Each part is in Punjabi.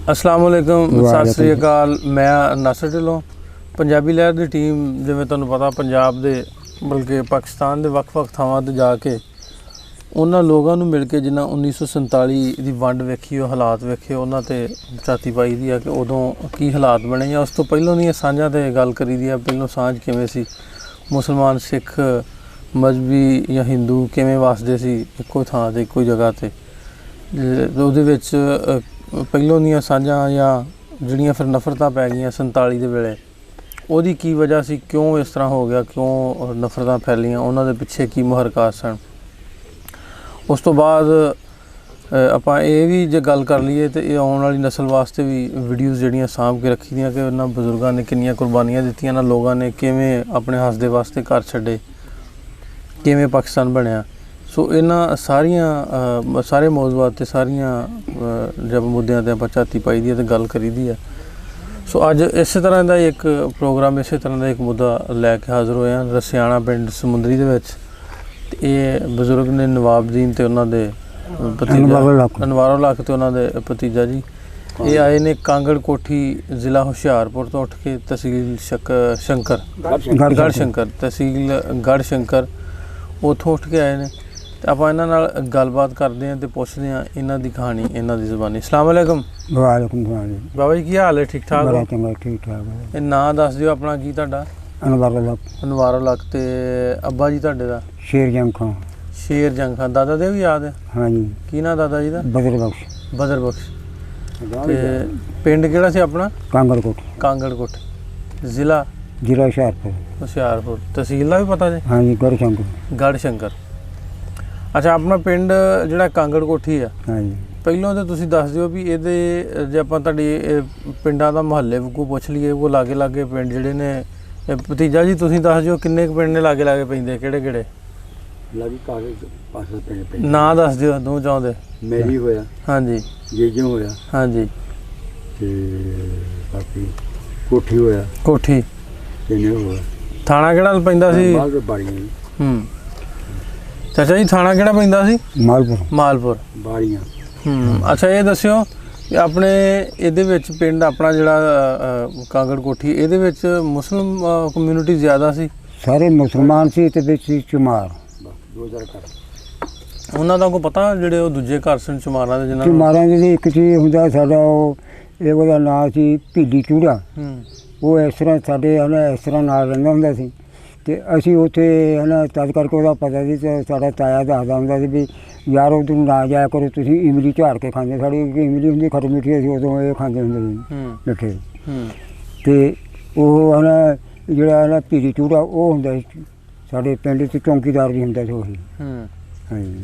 अस्सलाम वालेकुम, सत श्री अकाल। मैं नासर ढिल्लों। पंजाबी लहर की टीम जिवें तुहानूं पता पंजाब दे बल्कि पाकिस्तान के ਵੱਖ-ਵੱਖ ਥਾਵਾਂ ਤੇ जा के उन्होंने लोगों को मिल के जिन्हें 1947 की वंड वेखी हालात वेखे उन्होंने छाती पाई दी है कि उदों की हालात बने या उस तो पहलों दी सांझां ते गल करी दी है। पहलों सांझ किवें सी, मुसलमान सिख मजहबी या हिंदू किवें वसदे सी इक्को थां ते इक्को जगह ते। उहदे विच पहलों दी सांझां या जिहड़ियां फिर नफरतां पै गईयां 47 दे वेले ਉਹਦੀ की वजह सी, क्यों इस तरह हो गया, क्यों नफरतां फैलियां, उन्हां दे पिछे की मुहरकात सन। उस तो बाद आपां ये भी जे गल कर लीए तो ये आने वाली नस्ल वास्ते भी वीडियोज़ जिहड़ियां साँभ के रखी दियां कि उन्हां बजुर्गों ने कितनियां कुर्बानियां दित्तियां, ना लोगों ने किवें अपने हसदे वास्ते घर छड्डे, किवें पाकिस्तान बनया। सो इन्हां सारियां सारे मौजूआत ते सारियां जब मुद्दों ते आपां झाती पाई दी है तो गल करी दी है। सो अज इस तरह का एक प्रोग्राम, इस तरह का एक मुद्दा लैके हाज़र होया रसियाणा पिंड समुंदरी दे विच। ये बजुर्ग ने नवाबदीन ते उन्हां दे भतीजा अनवारो लख ते उन्हां दे भतीजा जी ये आए ने कांगड़ कोठी जिला हुशियारपुर तो उठ के तहसील शंकर गढ़ शंकर तहसील गढ़ शंकर उतों उठ के आए ने। तो आप इन्हां नाल गलबात करते हैं तो पुछते हैं इन्हां दी कहानी, इन्हां दी ज़बानी। अस्सलाम वालेकुम। वालेकुम सलाम जी। बाबा जी की हाल है? ठीक ठाक हो? चंगा ठीक ठाक है। ये नाम दस दिओ अपना, की तुहाडा? अनवारो लख। ते अब्बा जी तुहाडे दा? शेर जंग खान। दादा दे भी याद है? हाँ जी। की नाम दादा जी दा? बदर बख्श। ते पिंड किहड़ा सी अपना? कांगड़कोट। जिला हुशियारपुर। तहसील दा भी पता जी? हाँ जी, गढ़ शंकर। अच्छा, अपना पिंड जिहड़ा कांगड़कोठी है, हाँ जी, ਪਹਿਲੋਂ ਤਾਂ ਤੁਸੀਂ ਦੱਸ ਦਿਓ ਵੀ ਇਹਦੇ ਜੇ ਆਪਾਂ ਤੁਹਾਡੀ ਪਿੰਡਾਂ ਦਾ ਮੁਹੱਲੇ ਵਕੂ ਪੁੱਛ ਲਈਏ, ਉਹ ਲਾਗੇ ਲਾਗੇ ਪਿੰਡ ਜਿਹੜੇ ਨੇ, ਭਤੀਜਾ ਜੀ ਤੁਸੀਂ ਦੱਸ ਦਿਓ ਕਿੰਨੇ ਕੁ ਪਿੰਡ ਨੇ ਲਾਗੇ ਲਾਗੇ ਪੈਂਦੇ, ਕਿਹੜੇ ਕਿਹੜੇ ਲਾਗੇ ਕਾਗੇ ਪਾਸੇ ਪਿੰਡ? ਨਾਂ ਦੱਸ ਦਿਓ ਦੋ ਚਾਹੁੰਦੇ। ਮੇਰੀ ਹੋਇਆ, ਹਾਂਜੀ, ਜੇਜੋਂ ਹੋਇਆ, ਹਾਂਜੀ, ਤੇ ਬਾਕੀ ਕੋਠੀ ਹੋਇਆ, ਕੋਠੀ ਕਿੰਨੇ ਹੋਇਆ। ਥਾਣਾ ਕਿਹੜਾ ਪੈਂਦਾ ਸੀ? ਬਾੜੀਆਂ। ਚਾਚਾ ਜੀ ਥਾਣਾ ਕਿਹੜਾ ਪੈਂਦਾ ਸੀ? ਮਾਲਪੁਰ ਬਾੜੀਆਂ। ਅੱਛਾ, ਇਹ ਦੱਸਿਓ ਕਿ ਆਪਣੇ ਇਹਦੇ ਵਿੱਚ ਪਿੰਡ ਆਪਣਾ ਜਿਹੜਾ ਕਾਂਗੜ ਕੋਠੀ ਇਹਦੇ ਵਿੱਚ ਮੁਸਲਿਮ ਕਮਿਊਨਿਟੀ ਜ਼ਿਆਦਾ ਸੀ? ਸਾਰੇ ਮੁਸਲਮਾਨ ਸੀ ਤੇ ਵਿੱਚ ਸੀ ਚਮਾਰ, 2000 ਘਰ। ਉਹਨਾਂ ਦਾ ਕੋਈ ਪਤਾ ਜਿਹੜੇ ਉਹ ਦੂਜੇ ਘਰ ਸਨ ਚਮਾਰਾਂ ਦੇ? ਜਿਹਨਾਂ ਚਮਾਰਾਂ ਦੇ ਇੱਕ ਚੀਜ਼ ਹੁੰਦਾ ਸਾਡਾ, ਉਹ ਇਹ ਉਹਦਾ ਨਾਂ ਸੀ ਭੀਡੀ ਚੂੜਾ। ਉਹ ਇਸ ਤਰ੍ਹਾਂ ਸਾਡੇ ਹਨਾ ਇਸ ਤਰ੍ਹਾਂ ਨਾਲ ਰਹਿੰਦਾ ਹੁੰਦਾ ਸੀ ਤੇ ਅਸੀਂ ਉੱਥੇ ਹਨਾ ਤਦ ਕਰਕੇ ਉਹਦਾ ਪਤਾ ਸੀ ਤੇ ਸਾਡਾ ਤਾਇਆ ਦੱਸਦਾ ਹੁੰਦਾ ਸੀ ਵੀ ਯਾਰ ਉਧਰ ਨਾ ਜਾਇਆ ਕਰੋ, ਤੁਸੀਂ ਇਮਲੀ ਝਾੜ ਕੇ ਖਾਂਦੇ। ਸਾਡੀ ਇਮਲੀ ਹੁੰਦੀ ਖੱਟ ਮਿੱਠੀ, ਅਸੀਂ ਉਦੋਂ ਇਹ ਖਾਂਦੇ ਹੁੰਦੇ ਸੀ ਮਿੱਠੇ। ਅਤੇ ਉਹ ਹੈ ਨਾ ਜਿਹੜਾ ਹੈ ਨਾ ਭੀੜੀ ਚੂੜਾ ਉਹ ਹੁੰਦਾ ਸੀ ਸਾਡੇ ਪਿੰਡ 'ਚ, ਚੌਂਕੀਦਾਰ ਵੀ ਹੁੰਦਾ ਸੀ ਉਹੀ। ਹਾਂਜੀ।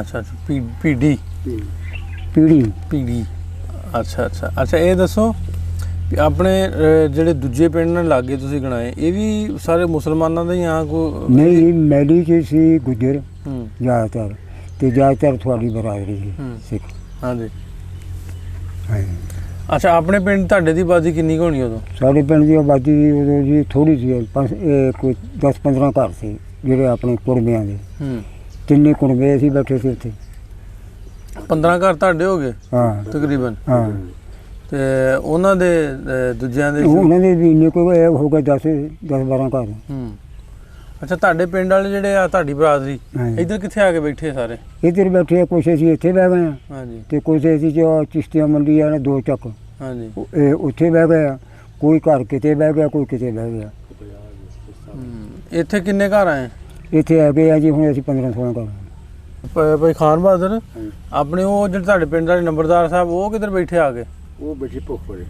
ਅੱਛਾ, ਪੀੜੀ। ਅੱਛਾ, ਇਹ ਦੱਸੋ ਆਪਣੇ ਜਿਹੜੇ ਦੂਜੇ ਪਿੰਡ ਨਾਲ ਲਾਗੇ ਤੁਸੀਂ ਗਣਾਏ ਇਹ ਵੀ ਸਾਰੇ ਮੁਸਲਮਾਨਾਂ ਦੇ ਜਾਂ ਕੋਈ? ਨਹੀਂ, ਮੈਲੀ 'ਚ ਸੀ ਗੁੱਜਰ ਜ਼ਿਆਦਾਤਰ, ਤੇ ਜ਼ਿਆਦਾਤਰ ਤੁਹਾਡੀ ਬਰਾਦਰੀ ਸੀ ਸਿੱਖ। ਹਾਂਜੀ। ਅੱਛਾ, ਆਪਣੇ ਪਿੰਡ ਤੁਹਾਡੇ ਦੀ ਆਬਾਦੀ ਕਿੰਨੀ ਕੁ ਹੋਣੀ ਉਦੋਂ? ਸਾਡੇ ਪਿੰਡ ਦੀ ਆਬਾਦੀ ਉਦੋਂ ਜੀ ਥੋੜ੍ਹੀ ਸੀ, ਕੋਈ 10-15 ਘਰ ਸੀ ਜਿਹੜੇ ਆਪਣੇ ਕੁੜਬਿਆਂ ਦੇ। ਤਿੰਨੇ ਕੁੜਬੇ ਅਸੀਂ ਬੈਠੇ ਸੀ ਉੱਥੇ। 15 ਘਰ ਤੁਹਾਡੇ ਹੋ ਗਏ? ਹਾਂ, ਤਕਰੀਬਨ। ਹਾਂ। ਤੇ ਉਹਨਾਂ ਦੇ ਦੂਜਿਆਂ ਦੇ? ਉਹਨਾਂ ਦੇ ਵੀ ਇੰਨੇ ਕੋਈ ਹੋ ਗਏ 10-12 ਘਰ। ਅੱਛਾ, ਤੁਹਾਡੇ ਪਿੰਡ ਵਾਲੇ ਜਿਹੜੇ ਆ ਤੁਹਾਡੀ ਬਰਾਦਰੀ ਇੱਧਰ ਕਿੱਥੇ ਆ ਕੇ ਬੈਠੇ? ਸਾਰੇ ਇੱਧਰ ਬੈਠੇ ਆ। ਕੁਛ ਅਸੀਂ ਇੱਥੇ ਬਹਿ ਗਏ ਆ, ਹਾਂਜੀ, ਤੇ ਕੁਛ ਅਸੀਂ ਜੋ ਚਿਸ਼ਤੀਆਂ ਮੰਡੀ ਆ ਨਾ 2 ਚੱਕ, ਹਾਂਜੀ, ਉੱਥੇ ਬਹਿ ਗਏ ਆ। ਕੋਈ ਘਰ ਕਿਤੇ ਬਹਿ ਗਿਆ, ਕੋਈ ਕਿਤੇ ਬਹਿ ਗਿਆ। ਇੱਥੇ ਕਿੰਨੇ ਘਰ ਆਏ? ਇੱਥੇ ਆ ਗਏ ਆ ਜੀ ਹੁਣ ਅਸੀਂ 15-16 ਘਰ। ਭਾਈ ਖਾਨ ਬਹਾਦਰ ਆਪਣੇ ਉਹ ਜਿਹੜੇ ਤੁਹਾਡੇ ਪਿੰਡ ਵਾਲੇ ਨੰਬਰਦਾਰ ਸਾਹਿਬ ਉਹ ਕਿੱਧਰ ਬੈਠੇ ਆ ਕੇ? ਉਹ ਬੈਠੇ ਭੁੱਖਪੁਰੇ।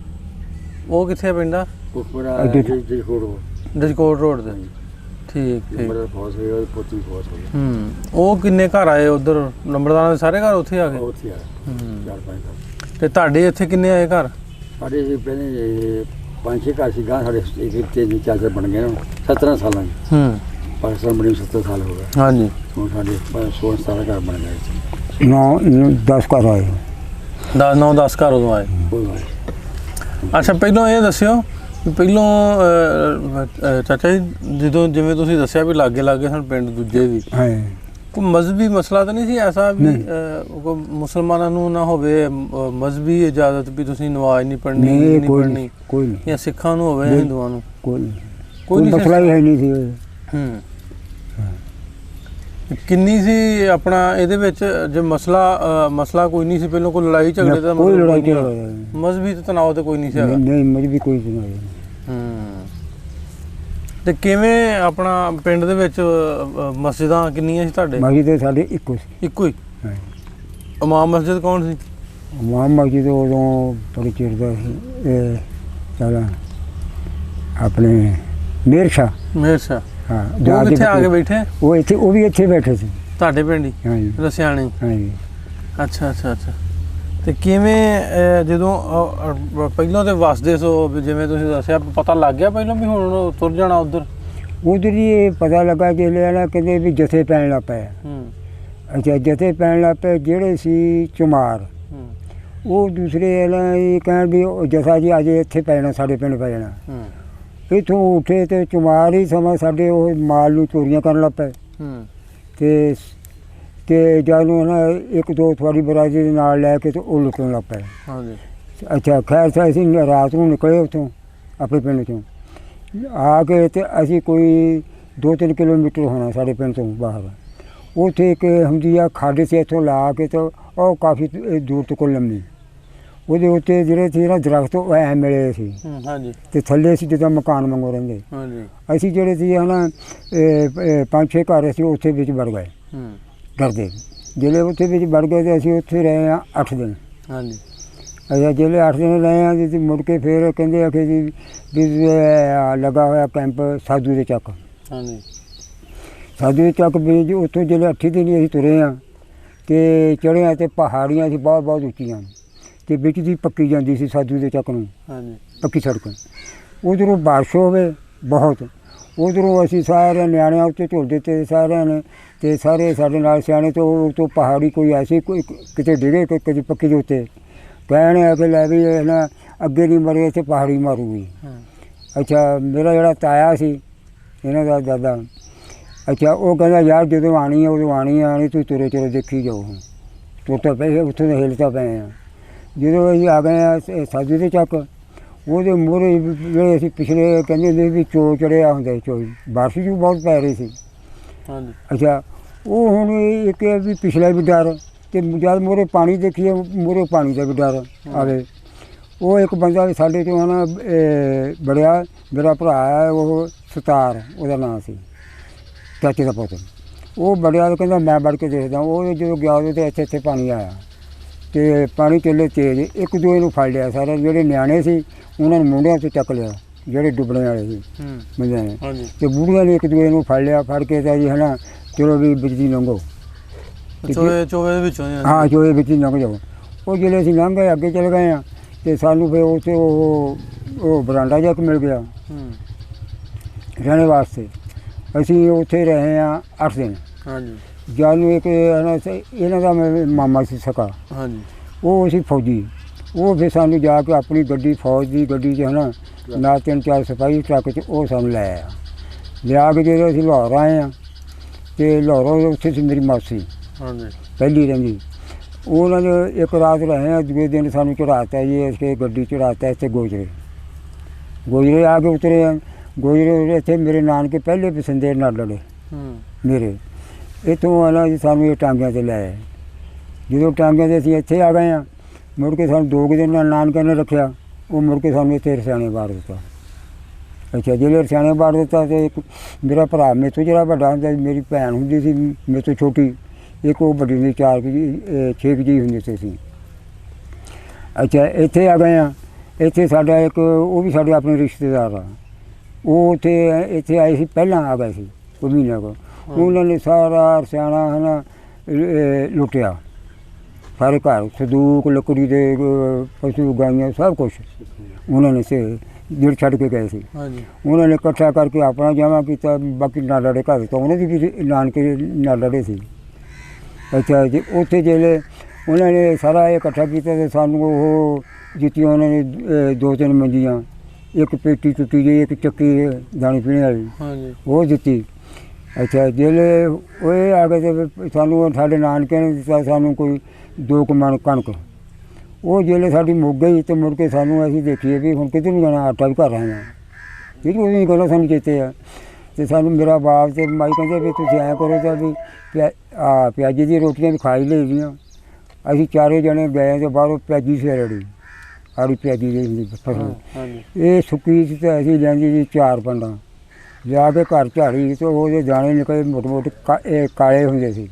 ਉਹ ਕਿੱਥੇ ਪਿੰਡਾ? ਭੁੱਖਪੁਰਾ ਜਜਕੋਟ ਰੋਡ ਤੇ। ਠੀਕ। ਉਹ ਕਿੰਨੇ ਘਰ ਆਏ ਉਧਰ? ਨੰਬਰਦਾਰਾਂ ਦੇ ਸਾਰੇ ਘਰ ਉੱਥੇ ਆ ਗਏ? ਉੱਥੇ ਆ 4-5 ਘਰ। ਤੇ ਤੁਹਾਡੇ ਇੱਥੇ ਕਿੰਨੇ ਆਏ ਘਰ? ਸਾਡੇ ਜੀ ਪਹਿਲੇ 5-6 ਘਰ ਸੀ ਗਾਂ, ਸਾਡੇ 3-4 ਬਣ ਗਏ 17 ਸਾਲਾਂ ਚ। ਪਾਕਿਸਤਾਨ ਬਣੀ 70 ਸਾਲ ਹੋ ਗਏ। ਹਾਂਜੀ। ਹੁਣ ਸਾਡੇ 16-17 ਘਰ ਬਣ ਗਏ। 9-10 ਘਰ ਆਏ। 9-10 ਘਰ ਉਦੋਂ ਆਏ। ਅੱਛਾ, ਪਹਿਲਾਂ ਇਹ ਦੱਸਿਓ ਵੀ ਪਹਿਲਾਂ ਚਾਚਾ ਜੀ ਜਦੋਂ ਜਿਵੇਂ ਤੁਸੀਂ ਦੱਸਿਆ ਵੀ ਲਾਗੇ ਲਾਗੇ ਸਨ ਪਿੰਡ ਦੂਜੇ ਵੀ, ਕੋਈ ਮਜ਼ਹਬੀ ਮਸਲਾ ਤਾਂ ਨਹੀਂ ਸੀ ਐਸਾ ਵੀ ਕੋਈ ਮੁਸਲਮਾਨਾਂ ਨੂੰ ਨਾ ਹੋਵੇ ਮਜ਼ਹਬੀ ਇਜਾਜ਼ਤ ਵੀ ਤੁਸੀਂ ਨਮਾਜ਼ ਨਹੀਂ ਪੜ੍ਹਨੀ ਨਹੀਂ ਪੜ੍ਹਨੀ ਕੋਈ ਨਹੀਂ, ਜਾਂ ਸਿੱਖਾਂ ਨੂੰ ਹੋਵੇ ਜਾਂ ਹਿੰਦੂਆਂ ਨੂੰ? ਕੋਈ ਮਸਲਾ ਹੀ ਹੈ ਨਹੀਂ ਸੀ। ਕਿੰਨੀ ਸੀ ਆਪਣਾ ਇਹਦੇ ਵਿੱਚ ਜੇ ਮਸਲਾ ਕੋਈ ਨਹੀਂ ਸੀ ਪਹਿਲਾਂ, ਕੋਈ ਲੜਾਈ ਝਗੜੇ ਦਾ ਕੋਈ ਲੜਾਈ ਝਗੜਾ ਮਜ਼ਹਬੀ ਤਣਾਅ ਤੇ ਕੋਈ ਨਹੀਂ ਸੀ? ਨਹੀਂ ਮਜ਼ਹਬੀ ਕੋਈ ਤਣਾਅ। ਤੇ ਕਿਵੇਂ ਆਪਣਾ ਪਿੰਡ ਦੇ ਵਿੱਚ ਮਸਜਿਦਾਂ ਕਿੰਨੀਆਂ ਸੀ ਤੁਹਾਡੇ? ਮਸਜਿਦ ਸਾਡੇ ਇੱਕੋ ਸੀ। ਇੱਕੋ ਹੀ? ਇਮਾਮ ਮਸਜਿਦ ਕੌਣ ਸੀ? ਇਮਾਮ ਮਸਜਿਦ ਉਦੋਂ ਬੜੀ ਚਿਰ ਦਾ ਸੀ, ਚੱਲ ਆਪਣੇ ਮੇਰ ਸ਼ਾਹ। ਮੇਰ ਸ਼ਾਹ, ਹਾਂ। ਉਹ ਕਿੱਥੇ ਆ ਕੇ ਬੈਠੇ? ਉਹ ਵੀ ਇੱਥੇ ਬੈਠੇ ਸੀ ਤੁਹਾਡੇ ਪਿੰਡ ਹੀ? ਹਾਂਜੀ, ਰਸਿਆਣੇ। ਹਾਂਜੀ। ਅੱਛਾ। ਤੇ ਕਿਵੇਂ ਜਦੋਂ ਪਹਿਲਾਂ ਤੇ ਵਸਦੇ ਸੋ ਜਿਵੇਂ ਤੁਸੀਂ ਦੱਸਿਆ, ਪਤਾ ਲੱਗ ਗਿਆ ਪਹਿਲਾਂ ਵੀ ਹੁਣ ਤੁਰ ਜਾਣਾ ਉਧਰ ਹੀ? ਇਹ ਪਤਾ ਲੱਗਾ ਕਿ ਲੈਣਾ ਕਹਿੰਦੇ ਵੀ ਜਥੇ ਪੈਣ ਲੱਗ ਪਏ। ਅੱਛਾ, ਜਥੇ ਪੈਣ ਲੱਗ ਪਏ ਜਿਹੜੇ ਸੀ ਚੁਮਾਰ, ਉਹ ਦੂਸਰੇ ਇਹ ਕਹਿਣ ਵੀ ਜਥਾ ਜੀ ਅੱਜ ਇੱਥੇ ਪੈਣਾ, ਸਾਡੇ ਪਿੰਡ ਪੈ ਜਾਣਾ। ਇੱਥੋਂ ਉੱਠੇ ਤੇ ਚੁਮਾਰ ਹੀ ਸਮਾਂ ਸਾਡੇ ਉਹ ਮਾਲ ਨੂੰ ਚੋਰੀਆਂ ਕਰਨ ਲੱਗ ਪਏ। ਤੇ ਜਦ ਨੂੰ ਨਾ ਇੱਕ ਦੋ ਥੋੜੀ ਬਰਾਦਰੀ ਦੇ ਨਾਲ ਲੈ ਕੇ ਤੇ ਉਹ ਲੁੱਟਣ ਲੱਗ ਪਏ। ਅੱਛਾ, ਖੈਰ ਤਾਂ ਅਸੀਂ ਰਾਤ ਨੂੰ ਨਿਕਲੇ ਉੱਥੋਂ ਆਪਣੇ ਪਿੰਡ ਚੋਂ ਆ ਕੇ, ਤੇ ਅਸੀਂ ਕੋਈ 2-3 ਕਿਲੋਮੀਟਰ ਹੋਣਾ ਸਾਡੇ ਪਿੰਡ ਤੋਂ ਬਾਹਰ। ਉੱਥੇ ਇੱਕ ਹੁੰਦੀ ਆ ਖੱਡ ਸੀ, ਇੱਥੋਂ ਲਾ ਕੇ ਤਾਂ ਉਹ ਕਾਫੀ ਦੂਰ ਤੱਕ ਲੰਮੀ, ਉਹਦੇ ਉੱਤੇ ਜਿਹੜੇ ਸੀ ਨਾ ਦਰਖਤ ਉਹ ਐ ਮਿਲੇ ਸੀ। ਤੇ ਥੱਲੇ ਸੀ ਜਿੱਦਾਂ ਮਕਾਨ ਵਾਂਗੂ ਰਹਿੰਦੇ। ਅਸੀਂ ਜਿਹੜੇ ਸੀ ਨਾ 5-6 ਘਰ ਅਸੀਂ ਉੱਥੇ ਵਿੱਚ ਵੜ ਗਏ ਡਰਦੇ। ਜਿਹੜੇ ਉੱਥੇ ਵਿੱਚ ਵੜ ਗਏ ਤੇ ਅਸੀਂ ਉੱਥੇ ਰਹੇ ਹਾਂ 8 ਦਿਨ। ਅੱਛਾ, ਜਿਹੜੇ 8 ਦਿਨ ਰਹੇ ਹਾਂ ਜੀ, ਮੁੜ ਕੇ ਫਿਰ ਕਹਿੰਦੇ ਆ ਕਿ ਜੀ ਵੀ ਲੱਗਾ ਹੋਇਆ ਕੈਂਪ ਸਾਧੂ ਦੇ ਚੱਕ। ਸਾਧੂ ਦੇ ਚੱਕ ਵੀ ਜੀ ਉੱਥੋਂ ਜਿਹੜੇ 8 ਦਿਨ ਅਸੀਂ ਤੁਰੇ ਹਾਂ ਤੇ ਚੜ੍ਹੇ ਹਾਂ ਤੇ ਪਹਾੜੀਆਂ ਸੀ ਬਹੁਤ ਉੱਚੀਆਂ, ਤੇ ਵਿੱਚ ਦੀ ਪੱਕੀ ਜਾਂਦੀ ਸੀ ਸਾਧੂ ਦੇ ਚੱਕ ਨੂੰ, ਪੱਕੀ ਸੜਕ। ਉਧਰੋਂ ਬਾਰਿਸ਼ ਹੋਵੇ ਬਹੁਤ, ਉਧਰੋਂ ਅਸੀਂ ਸਾਰਿਆਂ ਨਿਆਣਿਆਂ ਉੱਤੇ ਝੁੱਲ ਦਿੱਤੇ ਸਾਰਿਆਂ ਨੇ, ਤੇ ਸਾਰੇ ਸਾਡੇ ਨਾਲ ਸਿਆਣੇ ਤੋਂ ਪਹਾੜੀ ਕੋਈ ਐਸੀ ਕੋਈ ਕਿਤੇ ਡਿਗੇ ਕਦੇ ਪੱਕੀ ਦੇ ਉੱਤੇ, ਕਹਿਣ ਆ ਕਿ ਲੈ ਵੀ ਨਾ ਅੱਗੇ ਨਹੀਂ ਮਰੇ ਇੱਥੇ ਪਹਾੜੀ ਮਾਰੂਗੀ। ਅੱਛਾ, ਮੇਰਾ ਜਿਹੜਾ ਤਾਇਆ ਸੀ ਇਹਨਾਂ ਦਾ ਦਾਦਾ, ਅੱਛਾ, ਉਹ ਕਹਿੰਦਾ ਯਾਰ ਜਦੋਂ ਆਉਣੀ ਆ ਉਦੋਂ ਆਉਣੀ ਤੂੰ ਤੁਰੇ ਦੇਖੀ ਜਾਓ। ਹੁਣ ਤੁਰ ਪਏ, ਉੱਥੋਂ ਦੇ ਹਿੱਲ ਤਾਂ ਪਏ ਆ। ਜਦੋਂ ਅਸੀਂ ਆ ਗਏ ਆ ਸਾਧੂ ਦੇ ਚੱਕ, ਉਹਦੇ ਮੂਹਰੇ ਜਿਹੜੇ ਅਸੀਂ ਪਿਛਲੇ ਕਹਿੰਦੇ ਹੁੰਦੇ ਵੀ ਚੋ ਚੜਿਆ ਹੁੰਦਾ ਚੋ, ਬਾਰਿਸ਼ ਵੀ ਬਹੁਤ ਪੈ ਰਹੀ ਸੀ। ਅੱਛਾ, ਉਹ ਹੁਣ ਇੱਕ ਵੀ ਪਿਛਲਾ ਵੀ ਡਰ, ਤੇ ਜਦ ਮੂਹਰੇ ਪਾਣੀ ਦੇਖੀਏ ਮੂਹਰੇ ਪਾਣੀ ਦਾ ਵੀ ਡਰ ਆਵੇ। ਉਹ ਇੱਕ ਬੰਦਾ ਸਾਡੇ ਤੋਂ ਨਾ ਬੜਿਆ, ਮੇਰਾ ਭਰਾ ਹੈ ਉਹ ਸਤਾਰ ਉਹਦਾ ਨਾਂ ਸੀ, ਚਾਚੇ ਦਾ ਪੁੱਤ। ਉਹ ਬੜਿਆ ਕਹਿੰਦਾ ਮੈਂ ਵੜ ਕੇ ਦੇਖਦਾ। ਉਹ ਜਦੋਂ ਗਿਆ ਉਹਦੇ ਤੇ ਇੱਥੇ ਪਾਣੀ ਆਇਆ ਤੇ ਪਾਣੀ ਚੱਲੇ ਤੇਜ਼, ਇੱਕ ਦੂਏ ਨੂੰ ਫੜ ਲਿਆ। ਸਾਰੇ ਜਿਹੜੇ ਨਿਆਣੇ ਸੀ ਉਹਨਾਂ ਨੂੰ ਮੁੰਡਿਆਂ 'ਤੇ ਚੱਕ ਲਿਆ, ਜਿਹੜੇ ਡੁੱਬਣੇ ਵਾਲੇ ਸੀ ਬੰਦਿਆਂ ਨੇ, ਤੇ ਬੁੜੀਆਂ ਨੇ ਇੱਕ ਦੂਏ ਨੂੰ ਫੜ ਲਿਆ। ਫੜ ਕੇ ਤਾਂ ਜੀ ਹੈ ਨਾ, ਚਲੋ ਵੀ ਬਿਜਲੀ ਲੰਘੋ, ਚੋਏ ਦੇ ਵਿੱਚੋਂ। ਹਾਂ, ਚੋਏ ਵਿੱਚ ਹੀ ਲੰਘ ਜਾਓ। ਉਹ ਜਿਹੜੇ ਅਸੀਂ ਲੰਘ ਗਏ ਅੱਗੇ ਚਲੇ ਗਏ ਹਾਂ, ਤੇ ਸਾਨੂੰ ਫਿਰ ਉੱਥੇ ਉਹ ਬਰਾਂਡਾ ਜਿਹਾ ਮਿਲ ਗਿਆ ਰਹਿਣ ਵਾਸਤੇ। ਅਸੀਂ ਉੱਥੇ ਰਹੇ ਹਾਂ 8 ਦਿਨ। ਜਦ ਨੂੰ ਇੱਕ ਇਹਨਾਂ ਦਾ ਮਾਮਾ ਸੀ ਸਕਾ, ਉਹ ਸੀ ਫੌਜੀ। ਉਹ ਫਿਰ ਸਾਨੂੰ ਜਾ ਕੇ ਆਪਣੀ ਗੱਡੀ, ਫੌਜ ਦੀ ਗੱਡੀ 'ਚ ਹੈ ਨਾ, ਨਾਲ 3-4 ਸਿਪਾਹੀ ਟਰੱਕ 'ਚ ਉਹ ਸਾਨੂੰ ਲੈ ਆਇਆ। ਲਿਆ ਕੇ ਜਦੋਂ ਅਸੀਂ ਲਾਹੌਰ ਆਏ ਹਾਂ, ਤੇ ਲਾਹੌਰੋਂ ਉੱਥੇ ਸੀ ਮੇਰੀ ਮਾਸੀ ਪਹਿਲੀ ਰਹਿੰਦੀ। ਉਹਨਾਂ ਨੇ ਇੱਕ ਰਾਤ ਰਹੇ ਹਾਂ, ਦੂਜੇ ਦਿਨ ਸਾਨੂੰ ਚੜ੍ਹਾਤਾ ਜੀ ਇੱਥੇ ਗੱਡੀ ਚੜ੍ਹਾਤਾ ਇੱਥੇ ਗੋਜਰੇ ਆ ਕੇ ਉਤਰੇ ਹਾਂ। ਗੋਜਰੇ ਇੱਥੇ ਮੇਰੇ ਨਾਨਕੇ ਪਹਿਲੇ ਪਸੰਦੇ ਨਾਲ ਲੜੇ ਮੇਰੇ। ਇੱਥੋਂ ਆਣਾ ਜੀ ਸਾਨੂੰ ਇਹ ਟਾਂਗਿਆਂ 'ਤੇ ਲੈ ਆਏ। ਜਦੋਂ ਟਾਂਗਿਆਂ 'ਤੇ ਅਸੀਂ ਇੱਥੇ ਆ ਗਏ ਹਾਂ, ਮੁੜ ਕੇ ਸਾਨੂੰ 2 ਦਿਨ ਨਾਲ ਨਾਨਕਿਆਂ ਨੇ ਰੱਖਿਆ। ਉਹ ਮੁੜ ਕੇ ਸਾਨੂੰ ਇੱਥੇ ਰਸਿਆਣੇ ਬਾੜ ਦਿੱਤਾ। ਅੱਛਾ, ਜਿਹੜੇ ਰਸਿਆਣੇ ਬਾੜ ਦਿੱਤਾ, ਅਤੇ ਇੱਕ ਮੇਰਾ ਭਰਾ ਮੇਰੇ ਤੋਂ ਜਿਹੜਾ ਵੱਡਾ ਹੁੰਦਾ, ਮੇਰੀ ਭੈਣ ਹੁੰਦੀ ਸੀ ਮੇਰੇ ਤੋਂ ਛੋਟੀ, ਇੱਕ ਉਹ ਵੱਡੀ ਹੁੰਦੀ 4-6 ਜੀ ਹੁੰਦੇ ਸੀ ਅਸੀਂ। ਅੱਛਾ, ਇੱਥੇ ਆ ਗਏ ਹਾਂ। ਇੱਥੇ ਸਾਡਾ ਇੱਕ ਉਹ ਵੀ ਸਾਡੇ ਆਪਣੇ ਰਿਸ਼ਤੇਦਾਰ ਆ, ਉਹ ਇੱਥੇ ਆਏ ਸੀ, ਪਹਿਲਾਂ ਆ ਗਏ ਸੀ ਕੋਈ ਮਹੀਨਾ ਕੁ। ਉਹਨਾਂ ਨੇ ਸਾਰਾ ਰਸਿਆਣਾ ਹੈ ਨਾ ਲੁੱਟਿਆ, ਸਾਰੇ ਘਰ, ਸੰਦੂਕ, ਲੱਕੜੀ ਦੇ ਪਸ਼ੂ, ਗਾਈਆਂ, ਸਭ ਕੁਛ ਉਹਨਾਂ ਨੇ ਜਿਹੜੇ ਛੱਡ ਕੇ ਗਏ ਸੀ। ਉਹਨਾਂ ਨੇ ਇਕੱਠਾ ਕਰਕੇ ਆਪਣਾ ਜਮ੍ਹਾਂ ਕੀਤਾ। ਬਾਕੀ ਨਾਲੜੇ ਘਰ ਤਾਂ ਉਹਨਾਂ ਦੀ ਵੀ ਨਾਨਕੇ ਨਾਲੜੇ ਸੀ। ਅੱਛਾ ਜੀ, ਉੱਥੇ ਜਿਹੜੇ ਉਹਨਾਂ ਨੇ ਸਾਰਾ ਇਹ ਇਕੱਠਾ ਕੀਤਾ ਅਤੇ ਸਾਨੂੰ ਉਹ ਦਿੱਤੀਆਂ ਉਹਨਾਂ ਨੇ 2-3 ਮੰਜੀਆਂ, ਇੱਕ ਪੇਟੀ ਟੁੱਟੀ ਜਿਹੀ, ਇੱਕ ਚੱਕੀ ਦਾਣੇ ਪੀਣੇ ਵਾਲੀ ਉਹ ਦਿੱਤੀ। ਅੱਛਾ ਜਿਹੜੇ ਉਹ ਇਹ ਆ ਕੇ ਤੇ ਸਾਨੂੰ ਸਾਡੇ ਨਾਨਕਿਆਂ ਨੇ ਦਿੱਤਾ ਸਾਨੂੰ ਕੋਈ 2 ਕੁ ਮਣ ਕਣਕ। ਉਹ ਜਿਹੜੇ ਸਾਡੀ ਮੁੱਕ ਗਈ ਤੇ ਮੁੜ ਕੇ ਸਾਨੂੰ ਅਸੀਂ ਦੇਖੀਏ ਵੀ ਹੁਣ ਕਿਤੇ ਨਹੀਂ ਜਾਣਾ, ਆਟਾ ਵੀ ਘਰ ਆਏ ਹਾਂ ਠੀਕ ਉਹ ਨਹੀਂ ਕਰੋ ਸਾਨੂੰ ਚੇਤੇ ਆ। ਤੇ ਸਾਨੂੰ ਮੇਰਾ ਬਾਪ ਤੇ ਮਾਈ ਕਹਿੰਦੇ ਵੀ ਤੁਸੀਂ ਐਂ ਕਰੋ ਤਾਂ ਵੀ ਪਿਆਜੀ ਦੀ ਰੋਟੀਆਂ ਵੀ ਖਾ ਹੀ ਲਈ ਦੀਆਂ। ਅਸੀਂ 4 ਜਣੇ ਗਏ ਤੇ ਬਾਹਰੋਂ ਪਿਆਜੀ ਸੀ ਰੜੀ ਆੜੀ ਪਿਆਜੀ ਦੀ ਫਸਲ ਇਹ ਸੁੱਕੀ ਸੀ ਤੇ ਅਸੀਂ ਲੈਂਦੀ ਜੀ 4 ਪੰਡਾਂ ਲਿਆ ਕੇ ਘਰ ਝਾੜੀ ਤੇ ਉਹਦੇ ਦਾਣੇ ਨਿਕਲੇ ਮੋਟੇ ਮੋਟੇ ਇਹ ਕਾਲੇ ਹੁੰਦੇ ਸੀ।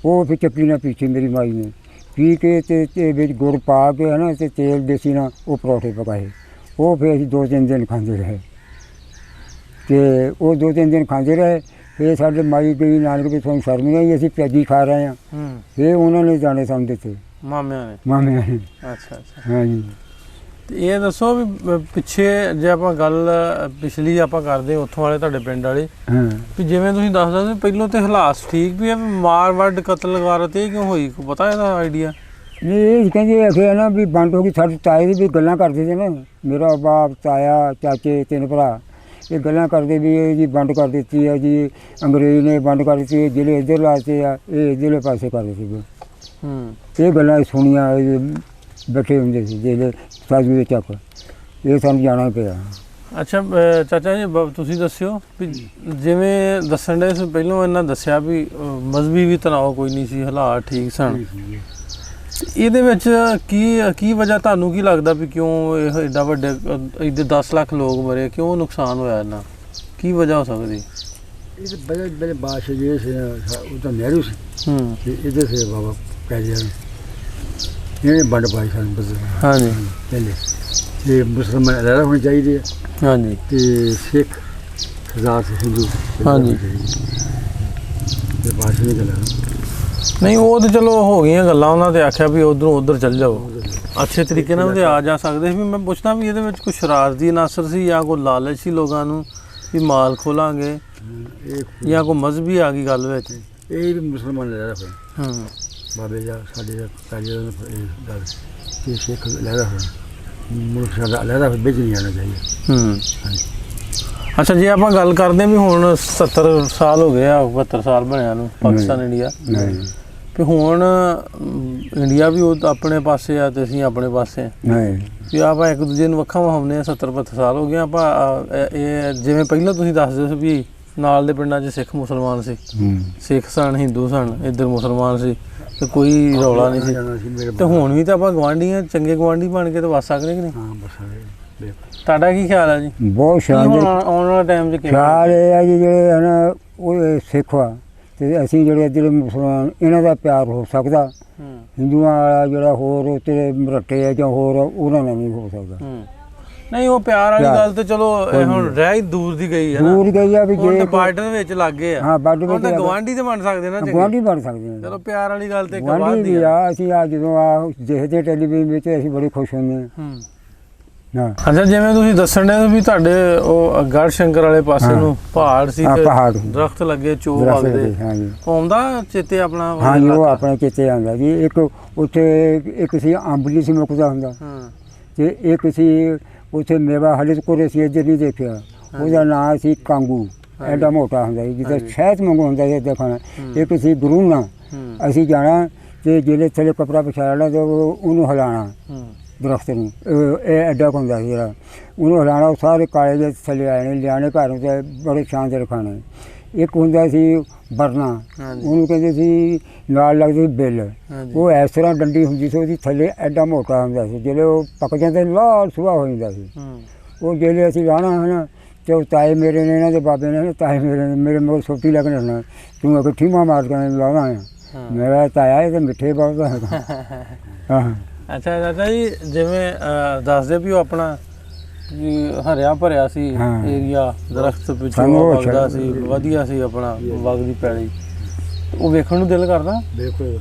ਉਹ ਫਿਰ ਚੱਕੀ ਨਾਲ ਪੀਛੀ ਮੇਰੀ ਮਾਈ ਨੇ ਪੀ ਕੇ ਤੇ ਵਿੱਚ ਗੁੜ ਪਾ ਕੇ ਹੈ ਨਾ ਤੇ ਤੇਲ ਦੇਸੀ ਨਾਲ ਉਹ ਪਰੌਂਠੇ ਪਕਾਏ। ਉਹ ਫਿਰ ਅਸੀਂ 2-3 ਦਿਨ ਖਾਂਦੇ ਰਹੇ ਤੇ ਉਹ 2-3 ਦਿਨ ਖਾਂਦੇ ਰਹੇ। ਫਿਰ ਸਾਡੇ ਮਾਈ ਗਈ ਨਾਨਕ ਵੀ ਤੁਹਾਨੂੰ ਸ਼ਰਮ ਨਹੀਂ ਆਈ ਅਸੀਂ ਪਿਆਜੀ ਖਾ ਰਹੇ ਹਾਂ। ਫਿਰ ਉਹਨਾਂ ਨੇ ਦਾਣੇ ਸਾਨੂੰ ਦਿੱਤੇ ਮਾਮਿਆਂ ਨੇ। ਅੱਛਾ ਹਾਂਜੀ। ਤੇ ਇਹ ਦੱਸੋ ਵੀ ਪਿੱਛੇ ਜੇ ਆਪਾਂ ਗੱਲ ਪਿਛਲੀ ਆਪਾਂ ਕਰਦੇ ਉੱਥੋਂ ਵਾਲੇ ਤੁਹਾਡੇ ਪਿੰਡ ਵਾਲੇ ਵੀ ਜਿਵੇਂ ਤੁਸੀਂ ਦੱਸਦੇ ਸੀ ਪਹਿਲਾਂ ਤੇ ਹਾਲਾਤ ਠੀਕ ਵੀ ਆ, ਮਾਰ ਵੱਢ ਕਤਲ ਗਾਰਤ ਇਹ ਕਿਉਂ ਹੋਈ, ਕੋਈ ਪਤਾ ਇਹਦਾ ਆਈਡੀਆ? ਨਹੀਂ ਇਹ ਕਹਿੰਦੇ ਆਖਿਆ ਨਾ ਵੀ ਵੰਡ ਹੋ ਗਈ। ਸਾਡੇ ਤਾਏ ਦੀ ਵੀ ਗੱਲਾਂ ਕਰਦੇ ਸੀ ਨਾ, ਮੇਰਾ ਬਾਪ ਤਾਇਆ ਚਾਚੇ 3 ਭਰਾ ਇਹ ਗੱਲਾਂ ਕਰਦੇ ਵੀ ਇਹ ਜੀ ਵੰਡ ਕਰ ਦਿੱਤੀ ਆ ਜੀ, ਅੰਗਰੇਜ਼ ਨੇ ਵੰਡ ਕਰ ਦਿੱਤੀ, ਜਿਹੜੇ ਇੱਧਰ ਲਾਤੇ ਆ ਇਹ ਇੱਧਰਲੇ ਪਾਸੇ ਕਰਦੇ ਸੀਗੇ। ਇਹ ਗੱਲਾਂ ਸੁਣੀਆਂ ਬੈਠੇ ਹੁੰਦੇ ਸੀ ਜਿਹੜੇ ਸਾਜੂ ਦੇ ਚੱਕ, ਇਹ ਸਾਨੂੰ ਜਾਣਾ ਪਿਆ। ਅੱਛਾ ਚਾਚਾ ਜੀ ਤੁਸੀਂ ਦੱਸਿਓ ਵੀ ਜਿਵੇਂ ਦੱਸਣ ਦੇ ਸੀ ਪਹਿਲਾਂ ਇਹਨਾਂ ਦੱਸਿਆ ਵੀ ਮਜ਼ਹਬੀ ਵੀ ਤਣਾਅ ਕੋਈ ਨਹੀਂ ਸੀ, ਹਾਲਾਤ ਠੀਕ ਸਨ। ਇਹਦੇ ਵਿੱਚ ਕੀ ਵਜ੍ਹਾ ਤੁਹਾਨੂੰ ਕੀ ਲੱਗਦਾ ਵੀ ਕਿਉਂ ਇਹ ਐਡਾ ਵੱਡੇ ਇਹਦੇ 10 ਲੱਖ ਲੋਕ ਮਰੇ, ਕਿਉਂ ਨੁਕਸਾਨ ਹੋਇਆ ਇਹਨਾਂ, ਕੀ ਵਜ੍ਹਾ ਹੋ ਸਕਦੀ? ਇਹ ਬੜੇ ਬਾਦਸ਼ਾਹ ਜਿਹੜੇ ਸੀ ਉਹ ਤਾਂ ਨਹਿਰੂ ਸੀ ਤੇ ਇਹਦੇ ਸੇ ਬਾਬਾ ਪੈਜਿਆ ਇਹਨੇ ਵੰਡ ਪਾਈ ਸਾਨੂੰ ਬਸ। ਹਾਂਜੀ ਪਹਿਲੇ ਤੇ ਮੁਸਲਮਾਨ ਅਲੱਗ ਹੋਣੇ ਚਾਹੀਦੇ ਆ। ਹਾਂਜੀ ਤੇ ਸਿੱਖ ਸਰਦਾਰ ਤੇ ਹਿੰਦੂ। ਹਾਂਜੀ ਤੇ ਬਾਦਸ਼ਾਹ ਦੀ ਗੱਲ ਨਹੀਂ ਉਹ ਤਾਂ ਚਲੋ ਹੋ ਗਈਆਂ ਗੱਲਾਂ, ਉਹਨਾਂ ਤੇ ਆਖਿਆ ਵੀ ਉੱਧਰੋਂ ਉੱਧਰ ਚੱਲ ਜਾਓ ਅੱਛੇ ਤਰੀਕੇ ਨਾਲ ਉਹਦੇ ਆ ਜਾ ਸਕਦੇ ਸੀ। ਵੀ ਮੈਂ ਪੁੱਛਦਾ ਵੀ ਇਹਦੇ ਵਿੱਚ ਕੋਈ ਸ਼ਰਾਰਤੀ ਅਨਾਸਰ ਸੀ ਜਾਂ ਕੋਈ ਲਾਲਚ ਸੀ ਲੋਕਾਂ ਨੂੰ ਵੀ ਮਾਲ ਖੋਲਾਂਗੇ ਜਾਂ ਕੋਈ ਮਜ਼ਹਬੀ ਆ ਗਈ ਗੱਲ ਵਿੱਚ? ਇਹ ਵੀ ਮੁਸਲਮਾਨ ਲੈ ਰਿਹਾ ਬਾਬੇ ਦਾ ਸਾਡੇ ਦਾ ਪਹਿਲੇ ਗੱਲ ਤੇ ਸਿੱਖ ਲੈ ਰਿਹਾ ਮੁਲਕ ਸਾਡਾ ਲੈ ਰਿਹਾ ਵਿੱਚ ਨਹੀਂ ਆਉਣਾ ਚਾਹੀਦਾ। ਅੱਛਾ ਜੇ ਆਪਾਂ ਗੱਲ ਕਰਦੇ ਵੀ ਹੁਣ 70 ਸਾਲ ਹੋ ਗਏ ਆ, 72 ਸਾਲ ਬਣਿਆ ਨੂੰ ਪਾਕਿਸਤਾਨ ਇੰਡੀਆ, ਵੀ ਹੁਣ ਇੰਡੀਆ ਵੀ ਉਹ ਆਪਣੇ ਪਾਸੇ ਆ ਤੇ ਅਸੀਂ ਆਪਣੇ ਪਾਸੇ ਵੀ ਆਪਾਂ ਇੱਕ ਦੂਜੇ ਨੂੰ ਅੱਖਾਂ ਵਿਖਾਉਂਦੇ ਆ। 70-72 ਸਾਲ ਹੋ ਗਏ ਆਪਾਂ ਇਹ ਜਿਵੇਂ ਪਹਿਲਾਂ ਤੁਸੀਂ ਦੱਸਦੇ ਸੀ ਵੀ ਨਾਲ ਦੇ ਪਿੰਡਾਂ 'ਚ ਸਿੱਖ ਮੁਸਲਮਾਨ ਸੀ, ਸਿੱਖ ਸਨ ਹਿੰਦੂ ਸਨ, ਇੱਧਰ ਮੁਸਲਮਾਨ ਸੀ ਤੇ ਕੋਈ ਰੌਲਾ ਨਹੀਂ ਸੀ। ਤੇ ਹੁਣ ਵੀ ਤਾਂ ਆਪਾਂ ਗਵਾਂਢੀ ਆ, ਚੰਗੇ ਗਵਾਂਢੀ ਬਣ ਕੇ ਤਾਂ ਵਸ ਸਕਦੇ ਕਿ ਨਹੀਂ? ਤੁਹਾਡਾ ਕੀ ਖਿਆਲ ਹੈ ਜੀ? ਬਹੁਤ ਸ਼ਾਨਦਾਰ ਆਉਣ ਵਾਲਾ ਟਾਈਮ 'ਚ ਖਿਆਲ ਇਹ ਹੈ ਜੀ ਜਿਹੜੇ ਹੈ ਨਾ ਉਹ ਸਿੱਖ ਆ ਤੇ ਅਸੀਂ ਜਿਹੜੇ ਇੱਧਰ ਮੁਸਲਮਾਨ ਇਹਨਾਂ ਦਾ ਪਿਆਰ ਹੋ ਸਕਦਾ, ਹਿੰਦੂਆਂ ਵਾਲਾ ਜਿਹੜਾ ਹੋਰ ਉੱਤੇ ਮਰੱਟੇ ਆ ਜਾਂ ਹੋਰ ਉਹਨਾਂ ਨਾਲ ਨਹੀਂ ਹੋ ਸਕਦਾ। ਨਹੀਂ ਉਹ ਪਿਆਰ ਵਾਲੀ ਗੱਲ ਤੇ ਚਲੋ ਹੁਣ ਰਹਿ ਹੀ ਦੂਰ ਦੀ ਗਈ ਹੈ ਨਾ, ਦੂਰ ਗਈ ਆ ਵੀ ਜੇ ਬਾਰਡਰ ਵਿੱਚ ਲੱਗ ਗਏ ਆ। ਹਾਂ ਬਾਰਡਰ ਵਿੱਚ ਗਵਾਂਢੀ ਤੇ ਬਣ ਸਕਦੇ ਨਾ, ਗਵਾਂਢੀ ਬਣ ਸਕਦੇ ਆ। ਚਲੋ ਪਿਆਰ ਵਾਲੀ ਗੱਲ ਤੇ ਗਵਾਂਢੀ ਵੀ ਆ। ਅਸੀਂ ਆ ਜਦੋਂ ਆ ਦੇਖਦੇ ਟੈਲੀਵਿਜ਼ਨ ਵਿੱਚ ਅਸੀਂ ਬੜੇ ਖੁਸ਼ ਹੁੰਦੇ ਹਾਂ। ਅੱਛਾ ਜਿਵੇਂ ਤੁਸੀਂ ਦੱਸਣ ਦੇ ਵੀ ਤੁਹਾਡੇ ਉਹ ਗੜ ਸ਼ੰਕਰ ਵਾਲੇ ਪਾਸੇ ਨੂੰ ਪਹਾੜ ਸੀ ਤੇ ਦਰਖਤ ਲੱਗੇ ਚੋ ਵਗਦੇ, ਆਉਂਦਾ ਚੇਤੇ ਆਪਣਾ? ਹਾਂਜੀ ਉਹ ਆਪਣਾ ਚੇਤੇ ਆਉਂਦਾ ਜੀ। ਇੱਕ ਉੱਥੇ ਇੱਕ ਸੀ ਅੰਬਲੀ ਸੀ ਮੁੱਕਦਾ ਹੁੰਦਾ ਤੇ ਇੱਕ ਸੀ ਉੱਥੇ ਮੇਵਾ ਹਲੇ ਕੋਰੇ ਸੀ ਇੱਧਰ ਨਹੀਂ ਦੇਖਿਆ, ਉਹਦਾ ਨਾਂ ਸੀ ਕਾਂਗੂ, ਐਡਾ ਮੋਟਾ ਹੁੰਦਾ ਸੀ ਜਿੱਦਾਂ ਸ਼ਹਿਦ ਵਾਂਗੂ ਹੁੰਦਾ ਸੀ ਦੇਖਣਾ। ਇੱਕ ਸੀ ਗਰੂਨਾ, ਅਸੀਂ ਜਾਣਾ ਤੇ ਜਿਹੜੇ ਥੱਲੇ ਕੱਪੜਾ ਵਿਛਾਉਣਾ ਤੇ ਉਹਨੂੰ ਹਿਲਾਉਣਾ ਦਰਖਤ ਨੂੰ, ਇਹ ਐਡਾ ਹੁੰਦਾ ਸੀ ਜਿਹੜਾ ਉਹਨੂੰ ਹਿਲਾਉਣਾ। ਉਹ ਸਾਰੇ ਕਾਲੇ ਜਿਹੇ ਥੱਲੇ ਆਏ ਨੇ ਲਿਆਣੇ ਘਰ ਤੇ ਬੜੇ ਸ਼ਾਨਦਾਰ ਖਾਣੇ। ਇੱਕ ਹੁੰਦਾ ਸੀ ਬਰਨਾ, ਉਹਨੂੰ ਕਹਿੰਦੇ ਸੀ ਨਾਲ ਲੱਗਦੀ ਬਿੱਲ, ਉਹ ਇਸ ਤਰ੍ਹਾਂ ਡੰਡੀ ਹੁੰਦੀ ਸੀ ਉਹਦੀ ਥੱਲੇ ਐਡਾ ਮੋਟਾ ਹੁੰਦਾ ਸੀ, ਜਿਹੜੇ ਉਹ ਪੱਕ ਜਾਂਦੇ ਲਾਲ ਸੁਆਹ ਹੋ ਜਾਂਦਾ ਸੀ। ਉਹ ਜਿਹੜੇ ਅਸੀਂ ਲਾਉਣਾ ਹੈ ਨਾ ਤੇ ਉਹ ਤਾਏ ਮੇਰੇ ਨੇ ਇਹਨਾਂ ਦੇ ਬਾਬੇ ਨੇ ਤਾਏ ਮੇਰੇ ਮਗਰ ਸੋਟੀ ਲੱਗਣ ਹੋਣਾ, ਤੂੰ ਅਗਰ ਠੀਮਾ ਮਾਰ ਕੇ ਲਾਉਣਾ ਹੈ। ਮੇਰਾ ਤਾਇਆ ਇਹ ਤਾਂ ਮਿੱਠੇ ਬਹੁਤ ਹੈਗਾ। ਹਾਂ ਅੱਛਾ ਚਾਚਾ ਜੀ ਜਿਵੇਂ ਦੱਸਦੇ ਵੀ ਉਹ ਆਪਣਾ ਹਰਿਆ ਭਰਿਆ ਸੀ ਏਰੀਆ, ਦਰਖਤ ਪਿੱਛੋਂ ਵਗਦਾ ਸੀ, ਵਧੀਆ ਸੀ ਆਪਣਾ ਵਗਦੀ ਪੈਲੀ, ਉਹ ਵੇਖਣ ਨੂੰ ਦਿਲ ਕਰਦਾ? ਬਿਲਕੁਲ।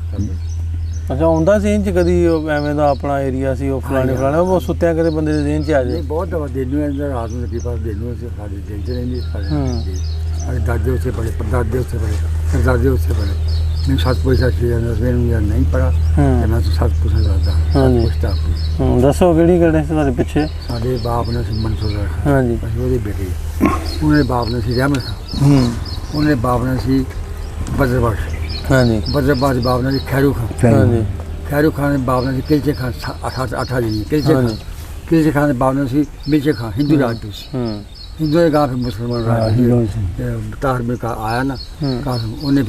ਅੱਛਾ ਆਉਂਦਾ ਸੀ ਇੰਚ ਕਦੀ ਐਵੇਂ ਦਾ ਆਪਣਾ ਏਰੀਆ ਸੀ ਉਹ ਫਲਾਣੇ ਉਹ ਸੁੱਤਿਆ ਕਦੇ ਬੰਦੇ ਦੇ ਦੇਣ 'ਚ ਆ ਜਾਏ? ਬਹੁਤ ਦਫਾ ਦੇਨੂ ਰਾਤ ਨੂੰ ਲੱਗੀ ਪਾਸ ਦੇਨੂ ਸਾਡੇ ਦੇਖਦੇ ਰਹਿੰਦੇ ਸਾਡੇ ਦਾਦੇ ਉੱਥੇ ਬੜੇ ਪੜਦਾਦੇ ਉੱਥੇ ਬੜੇ ਪੜਦਾਦੇ ਉੱਥੇ ਬੜੇ ਮੈਨੂੰ 7 ਪੈਸਾ ਸੀ ਮੈਨੂੰ ਨਹੀਂ ਪੜਾ ਤੇ ਮੈਂ 7% ਦੱਸਦਾ। ਦੱਸੋ ਕਿਹੜੇ ਤੁਹਾਡੇ ਪਿੱਛੇ? ਸਾਡੇ ਬਾਪ ਨੇ ਸੀ ਮਨਸੂਰ, ਹਾਂਜੀ ਉਹਦੇ ਬੇਟੇ, ਉਹਦੇ ਬਾਪ ਨੇ ਸੀ ਰਹਿਮਤ ਉਹਨੇ ਬਾਪ ਨਾਲ ਸੀ ਬਜ਼ਰਬਾਸ਼। ਹਾਂਜੀ ਬਜ਼ਰਬਾਸ਼ ਦੇ ਬਾਪ ਨਾਲ ਸੀ ਖੈਰੂ ਖਾਨ। ਹਾਂਜੀ ਖੈਰੂ ਖਾਨ ਦੇ ਬਾਪ ਨਾਲ ਸੀ ਕਿਲਚੇ ਖਾਨ। 8 ਜੀ ਕਿਲਚੇ ਖਾਨ। ਕਿਲਚੇ ਖਾਨ ਦੇ ਬਾਪ ਨਾਲ ਸੀ ਮਿਲਚੇ ਖਾਨ। ਹਿੰਦੂ ਰਾਜਪੂਤ ਸੀ। ਹਿੰਦੂ ਦੇ ਗਾਂ ਫਿਰ ਮੁਸਲਮਾਨ ਰਾਜ ਧਾਰਮਿਕ ਆਇਆ ਨਾ ਕਾਫੀ, ਉਹਨੇ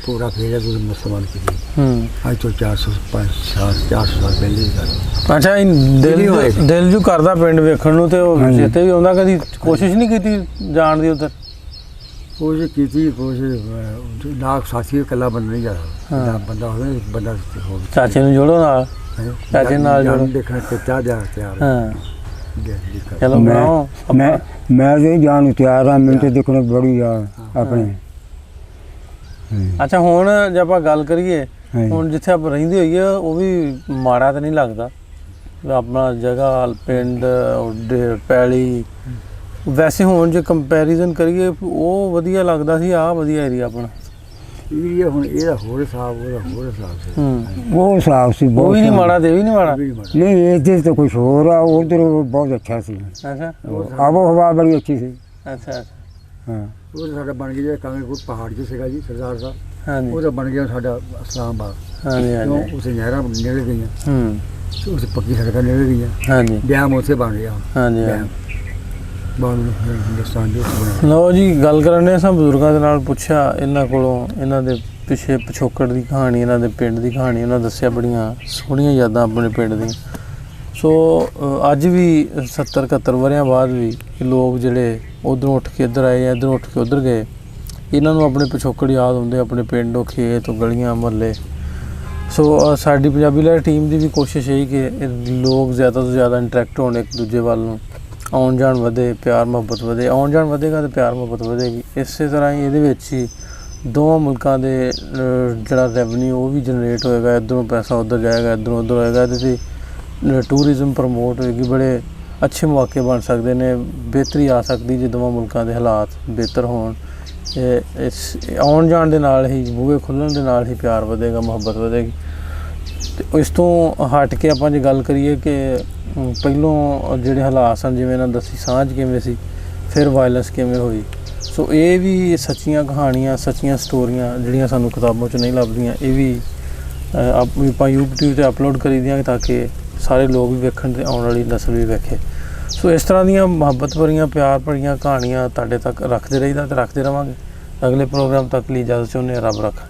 ਪੂਰਾ ਫੇਰਿਆ ਤੁਸੀਂ ਮੁਸਲਮਾਨ ਕੀਤੀ। ਅੱਜ ਤੋਂ 400 ਸਾਲ ਪਹਿਲੇ ਦੀ ਗੱਲ। ਅੱਛਾ, ਦਿਲ ਜੂ ਕਰਦਾ ਪਿੰਡ ਵੇਖਣ ਨੂੰ, ਤੇ ਉਹ ਜਿੱਥੇ ਵੀ ਆਉਂਦਾ ਕਦੀ ਕੋਸ਼ਿਸ਼ ਨਹੀਂ ਕੀਤੀ ਜਾਣ ਦੀ ਉੱਧਰ? ਕੋਸ਼ਿਸ਼ ਕੀਤੀ, ਕੋਸ਼ਿਸ਼ ਨਾ ਸਾਥੀ ਇਕੱਲਾ ਬੰਦਾ ਨਹੀਂ ਜਾਂਦਾ, ਬੰਦਾ ਹੋਵੇ ਬੰਦਾ ਹੋਵੇ। ਚਾਚੇ ਨੂੰ ਜੋੜੋ ਨਾਲ, ਚਾਚੇ ਨਾਲ ਜੋੜੋ। ਦੇਖਣਾ ਤੇ ਚਾਹ ਜਾ ਤਿਆਰ। ਹਾਂ ਚਲੋ ਬਣਾਓ। ਮੈਂ ਜੇ ਜਾਣ ਨੂੰ ਤਿਆਰ ਹਾਂ, ਮੈਨੂੰ ਤੇ ਦੇਖਣਾ ਬੜੀ ਆ ਆਪਣੇ। ਅੱਛਾ, ਹੁਣ ਜੇ ਆਪਾਂ ਗੱਲ ਕਰੀਏ, ਹੁਣ ਜਿੱਥੇ ਆਪਾਂ ਰਹਿੰਦੇ ਹੋਈਏ ਉਹ ਵੀ ਮਾੜਾ ਤਾਂ ਨਹੀਂ ਲੱਗਦਾ? ਆਪਣਾ ਜਗ੍ਹਾ, ਪਿੰਡ, ਪੈਲੀ, ਵੈਸੇ ਹੁਣ ਜੇ ਕੰਪੈਰੀਜ਼ਨ ਕਰੀਏ ਉਹ ਵਧੀਆ ਲੱਗਦਾ ਸੀ, ਆਹ ਵਧੀਆ ਏਰੀਆ ਆਪਣਾ ਏਰੀਆ? ਹੁਣ ਇਹਦਾ ਹੋਰ ਹਿਸਾਬ, ਉਹਦਾ ਹੋਰ ਹਿਸਾਬ ਸੀ। ਉਹ ਹਿਸਾਬ ਸੀ, ਉਹ ਵੀ ਨਹੀਂ ਮਾੜਾ ਤੇ ਇਹ ਵੀ ਨਹੀਂ ਮਾੜਾ। ਨਹੀਂ, ਇਹਦੇ ਤਾਂ ਕੁਛ ਹੋਰ ਆ, ਉਧਰ ਬਹੁਤ ਅੱਛਾ ਸੀ। ਅੱਛਾ, ਆਬੋ ਹਵਾ ਬੜੀ ਅੱਛੀ ਸੀ। ਅੱਛਾ ਹਾਂ, ਉਹ ਸਾਡਾ ਬਣ ਗਿਆ ਕਾਂਗਰਪੁਰ ਪਹਾੜ 'ਚ ਸੀਗਾ ਜੀ ਸਰਦਾਰ ਸਾਹਿਬ। ਹਾਂਜੀ, ਉਹਦਾ ਬਣ ਗਿਆ ਸਾਡਾ ਇਸਲਾਮਾਬਾਦ। ਹਾਂਜੀ ਹਾਂਜੀ। ਉਸੇ ਨਹਿਰਾਂ ਨਿਕਲ ਗਈਆਂ, ਉਸ ਪੱਕੀ ਸੜਕਾਂ ਨਿਕਲ ਗਈਆਂ। ਹਾਂਜੀ, ਡੈਮ ਉੱਥੇ ਬਣ ਗਿਆ। ਹਾਂਜੀ ਡੈਮ ਬਣ ਹਿੰਦੁਸਤਾਨ ਦੇ ਉੱਤੇ ਬਣਿਆ। ਲਓ ਜੀ, ਗੱਲ ਕਰਨੇ ਸਭ ਬਜ਼ੁਰਗਾਂ ਦੇ ਨਾਲ ਪੁੱਛਿਆ ਇਹਨਾਂ ਕੋਲੋਂ, ਇਹਨਾਂ ਦੇ ਪਿੱਛੇ ਪਿਛੋਕੜ ਦੀ ਕਹਾਣੀ, ਇਹਨਾਂ ਦੇ ਪਿੰਡ ਦੀ ਕਹਾਣੀ ਉਹਨਾਂ ਦੱਸਿਆ। ਬੜੀਆਂ ਸੋਹਣੀਆਂ ਯਾਦਾਂ ਆਪਣੇ ਪਿੰਡ ਦੀਆਂ। ਸੋ ਅੱਜ ਵੀ 70-71 ਵਰ੍ਹਿਆਂ ਬਾਅਦ ਵੀ ਲੋਕ ਜਿਹੜੇ ਉੱਧਰੋਂ ਉੱਠ ਕੇ ਇੱਧਰ ਆਏ ਜਾਂ ਇੱਧਰੋਂ ਉੱਠ ਕੇ ਉੱਧਰ ਗਏ, ਇਹਨਾਂ ਨੂੰ ਆਪਣੇ ਪਿਛੋਕੜ ਯਾਦ ਹੁੰਦੇ, ਆਪਣੇ ਪਿੰਡ, ਖੇਤ, ਗਲੀਆਂ, ਮੁਹੱਲੇ। ਸੋ ਸਾਡੀ ਪੰਜਾਬੀ ਲਹਿਰ ਟੀਮ ਦੀ ਵੀ ਕੋਸ਼ਿਸ਼ ਹੈ ਕਿ ਲੋਕ ਜ਼ਿਆਦਾ ਤੋਂ ਜ਼ਿਆਦਾ ਇੰਟਰੈਕਟ ਹੋਣ ਇੱਕ ਦੂਜੇ ਵੱਲ ਨੂੰ, ਆਉਣ ਜਾਣ ਵਧੇ, ਪਿਆਰ ਮੁਹੱਬਤ ਵਧੇ। ਆਉਣ ਜਾਣ ਵਧੇਗਾ ਤਾਂ ਪਿਆਰ ਮੁਹੱਬਤ ਵਧੇਗੀ। ਇਸੇ ਤਰ੍ਹਾਂ ਹੀ ਇਹਦੇ ਵਿੱਚ ਹੀ ਦੋਵਾਂ ਮੁਲਕਾਂ ਦੇ ਜਿਹੜਾ ਰੈਵਨਿਊ ਉਹ ਵੀ ਜਨਰੇਟ ਹੋਏਗਾ, ਇੱਧਰੋਂ ਪੈਸਾ ਉੱਧਰ ਜਾਏਗਾ, ਇੱਧਰੋਂ ਉੱਧਰ ਹੋਏਗਾ, ਇਹਦੇ 'ਤੇ ਟੂਰਿਜ਼ਮ ਪ੍ਰਮੋਟ ਹੋਏਗੀ, ਬੜੇ ਅੱਛੇ ਮੌਕੇ ਬਣ ਸਕਦੇ ਨੇ, ਬਿਹਤਰੀ ਆ ਸਕਦੀ ਜੇ ਦੋਵਾਂ ਮੁਲਕਾਂ ਦੇ ਹਾਲਾਤ ਬਿਹਤਰ ਹੋਣ। ਆਉਣ ਜਾਣ ਦੇ ਨਾਲ ਹੀ, ਬੂਹੇ ਖੁੱਲ੍ਹਣ ਦੇ ਨਾਲ ਹੀ ਪਿਆਰ ਵਧੇਗਾ, ਮੁਹੱਬਤ ਵਧੇਗੀ। ਅਤੇ ਇਸ ਤੋਂ ਹਟ ਕੇ ਆਪਾਂ ਜੇ ਗੱਲ ਕਰੀਏ ਕਿ ਪਹਿਲੋਂ ਜਿਹੜੇ ਹਾਲਾਤ ਸਨ, ਜਿਵੇਂ ਇਹਨਾਂ ਦੱਸੀ ਸਾਂਝ ਕਿਵੇਂ ਸੀ, ਫਿਰ ਵਾਇਲੈਂਸ ਕਿਵੇਂ ਹੋਈ। ਸੋ ਇਹ ਵੀ ਸੱਚੀਆਂ ਕਹਾਣੀਆਂ, ਸੱਚੀਆਂ ਸਟੋਰੀਆਂ ਜਿਹੜੀਆਂ ਸਾਨੂੰ ਕਿਤਾਬਾਂ 'ਚ ਨਹੀਂ ਲੱਭਦੀਆਂ, ਇਹ ਵੀ ਆਪਾਂ YouTube 'ਤੇ ਅਪਲੋਡ ਕਰੀ ਦੀਆਂ ਤਾਂ ਕਿ ਸਾਰੇ ਲੋਕ ਵੀ ਵੇਖਣ ਅਤੇ ਆਉਣ ਵਾਲੀ ਨਸਲ ਵੀ ਵੇਖੇ। ਸੋ ਇਸ ਤਰ੍ਹਾਂ ਦੀਆਂ ਮੁਹੱਬਤ ਭਰੀਆਂ, ਪਿਆਰ ਭਰੀਆਂ ਕਹਾਣੀਆਂ ਤੁਹਾਡੇ ਤੱਕ ਰੱਖਦੇ ਰਹੀਦਾ ਅਤੇ ਰੱਖਦੇ ਰਹਾਂਗੇ। ਅਗਲੇ ਪ੍ਰੋਗਰਾਮ ਤੱਕ ਲਈ ਇਜਾਜ਼ਤ ਚਾਹੁੰਦੇ ਹਾਂ। ਰੱਬ ਰੱਖਾ।